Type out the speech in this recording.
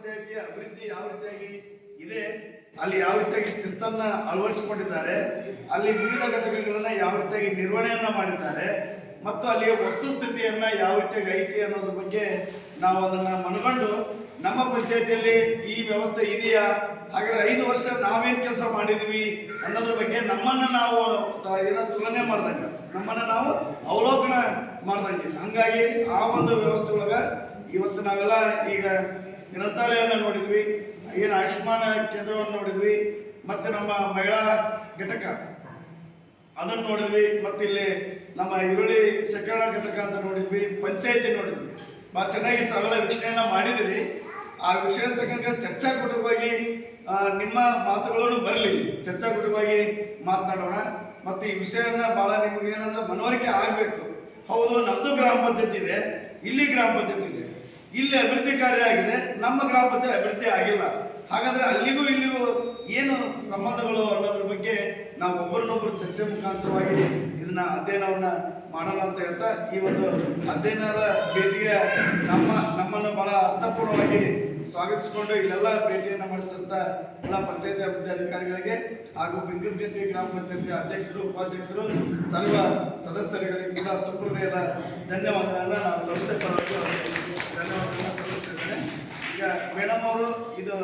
ಪಂಚಾಯತಿಯ ಅಭಿವೃದ್ಧಿ ಯಾವ ರೀತಿಯಾಗಿ ಇದೆ, ಅಲ್ಲಿ ಯಾವ ರೀತಿಯಾಗಿ ಶಿಸ್ತನ್ನ ಅಳವಡಿಸಿಕೊಂಡಿದ್ದಾರೆ, ಅಲ್ಲಿ ವಿವಿಧ ಘಟಕಗಳನ್ನ ಯಾವ ರೀತಿಯಾಗಿ ನಿರ್ವಹಣೆಯನ್ನ ಮಾಡಿದ್ದಾರೆ ಮತ್ತು ಅಲ್ಲಿಯ ವಸ್ತುಸ್ಥಿತಿಯನ್ನ ಯಾವ ರೀತಿಯಾಗಿ ಐತಿ ಅನ್ನೋದ್ರ ಬಗ್ಗೆ ನಾವು ಅದನ್ನ ಮನಗಂಡು ನಮ್ಮ ಪಂಚಾಯತಿಯಲ್ಲಿ ಈ ವ್ಯವಸ್ಥೆ ಇದೆಯಾ, ಹಾಗಾದ್ರೆ 5 ವರ್ಷ ನಾವೇನ್ ಕೆಲಸ ಮಾಡಿದ್ವಿ ಅನ್ನೋದ್ರ ಬಗ್ಗೆ ನಮ್ಮನ್ನ ನಾವು ಏನೋ ತುಲನೆ ಮಾಡ್ದಂಗ, ನಮ್ಮನ್ನ ನಾವು ಅವಲೋಕನ ಮಾಡ್ದಂಗೆ. ಹಂಗಾಗಿ ಆ ಒಂದು ವ್ಯವಸ್ಥೆ ಒಳಗ ಇವತ್ತು ನಾವೆಲ್ಲ ಈಗ ಗ್ರಂಥಾಲಯನ ನೋಡಿದ್ವಿ, ಏನು ಆಯುಷ್ಮಾನ ಕೇಂದ್ರವನ್ನು ನೋಡಿದ್ವಿ, ಮತ್ತೆ ನಮ್ಮ ಮಹಿಳಾ ಘಟಕ ಅದನ್ನು ನೋಡಿದ್ವಿ, ಮತ್ತೆ ಇಲ್ಲಿ ನಮ್ಮ ಈರುಳ್ಳಿ ಶೇಖರಣಾ ಘಟಕ ಅಂತ ನೋಡಿದ್ವಿ, ಪಂಚಾಯತಿ ನೋಡಿದ್ವಿ. ಭಾಳ ಚೆನ್ನಾಗಿ ತಾವೆಲ್ಲ ವೀಕ್ಷಣೆಯನ್ನ ಮಾಡಿದಿರಿ. ಆ ವಿಷಯ ತಕ್ಕಂಗೆ ಚರ್ಚಾಕೂಟವಾಗಿ ನಿಮ್ಮ ಮಾತುಗಳನ್ನು ಬರಲಿ, ಚರ್ಚಾಕೂಟವಾಗಿ ಮಾತನಾಡೋಣ. ಮತ್ತು ಈ ವಿಷಯನ ಭಾಳ ನಿಮ್ಗೆ ಏನಂದ್ರೆ ಮನವರಿಕೆ ಆಗಬೇಕು. ಹೌದು, ನಮ್ಮದು ಗ್ರಾಮ ಪಂಚಾಯತ್ ಇದೆ, ಇಲ್ಲಿ ಗ್ರಾಮ ಪಂಚಾಯತ್ ಇದೆ, ಇಲ್ಲಿ ಅಭಿವೃದ್ಧಿ ಕಾರ್ಯ ಆಗಿದೆ, ನಮ್ಮ ಗ್ರಾಮ ಪಂಚಾಯತ್ ಅಭಿವೃದ್ಧಿ ಆಗಿಲ್ಲ. ಹಾಗಾದ್ರೆ ಅಲ್ಲಿಗೂ ಇಲ್ಲಿಗೂ ಏನು ಸಂಬಂಧಗಳು ಅನ್ನೋದ್ರ ಬಗ್ಗೆ ನಾವು ಒಬ್ಬರನ್ನೊಬ್ಬರು ಚರ್ಚೆ ಮುಖಾಂತರವಾಗಿ ಇದನ್ನ ಅಧ್ಯಯನವನ್ನ ಮಾಡೋಣ ಅಂತ ಹೇಳ್ತಾ ಈ ಒಂದು ಅಧ್ಯಯನದ ಭೇಟಿಗೆ ನಮ್ಮನ್ನು ಬಹಳ ಅರ್ಥಪೂರ್ಣವಾಗಿ ಸ್ವಾಗತಿಸಿಕೊಂಡು ಇಲ್ಲೆಲ್ಲ ಭೇಟಿಯನ್ನು ಮಾಡಿಸಿದಂಥ ಎಲ್ಲ ಪಂಚಾಯತಿ ಅಭಿವೃದ್ಧಿ ಅಧಿಕಾರಿಗಳಿಗೆ ಹಾಗೂ ಬಿಂಕನಕಟ್ಟೆ ಗ್ರಾಮ ಪಂಚಾಯತಿ ಅಧ್ಯಕ್ಷರು, ಉಪಾಧ್ಯಕ್ಷರು, ಸರ್ವ ಸದಸ್ಯರುಗಳಿಗೆ ಕೂಡ ತುಂಬ ಹೃದಯದ ಧನ್ಯವಾದಗಳನ್ನ ನಾನು ಸಂಸ್ಥೆ ಪರವಾಗಿ ಧನ್ಯವಾದಗಳನ್ನ ಸಲ್ಲಿಸ್ತೇನೆ. ಈಗ ಮೇಡಮ್ ಅವರು ಇದು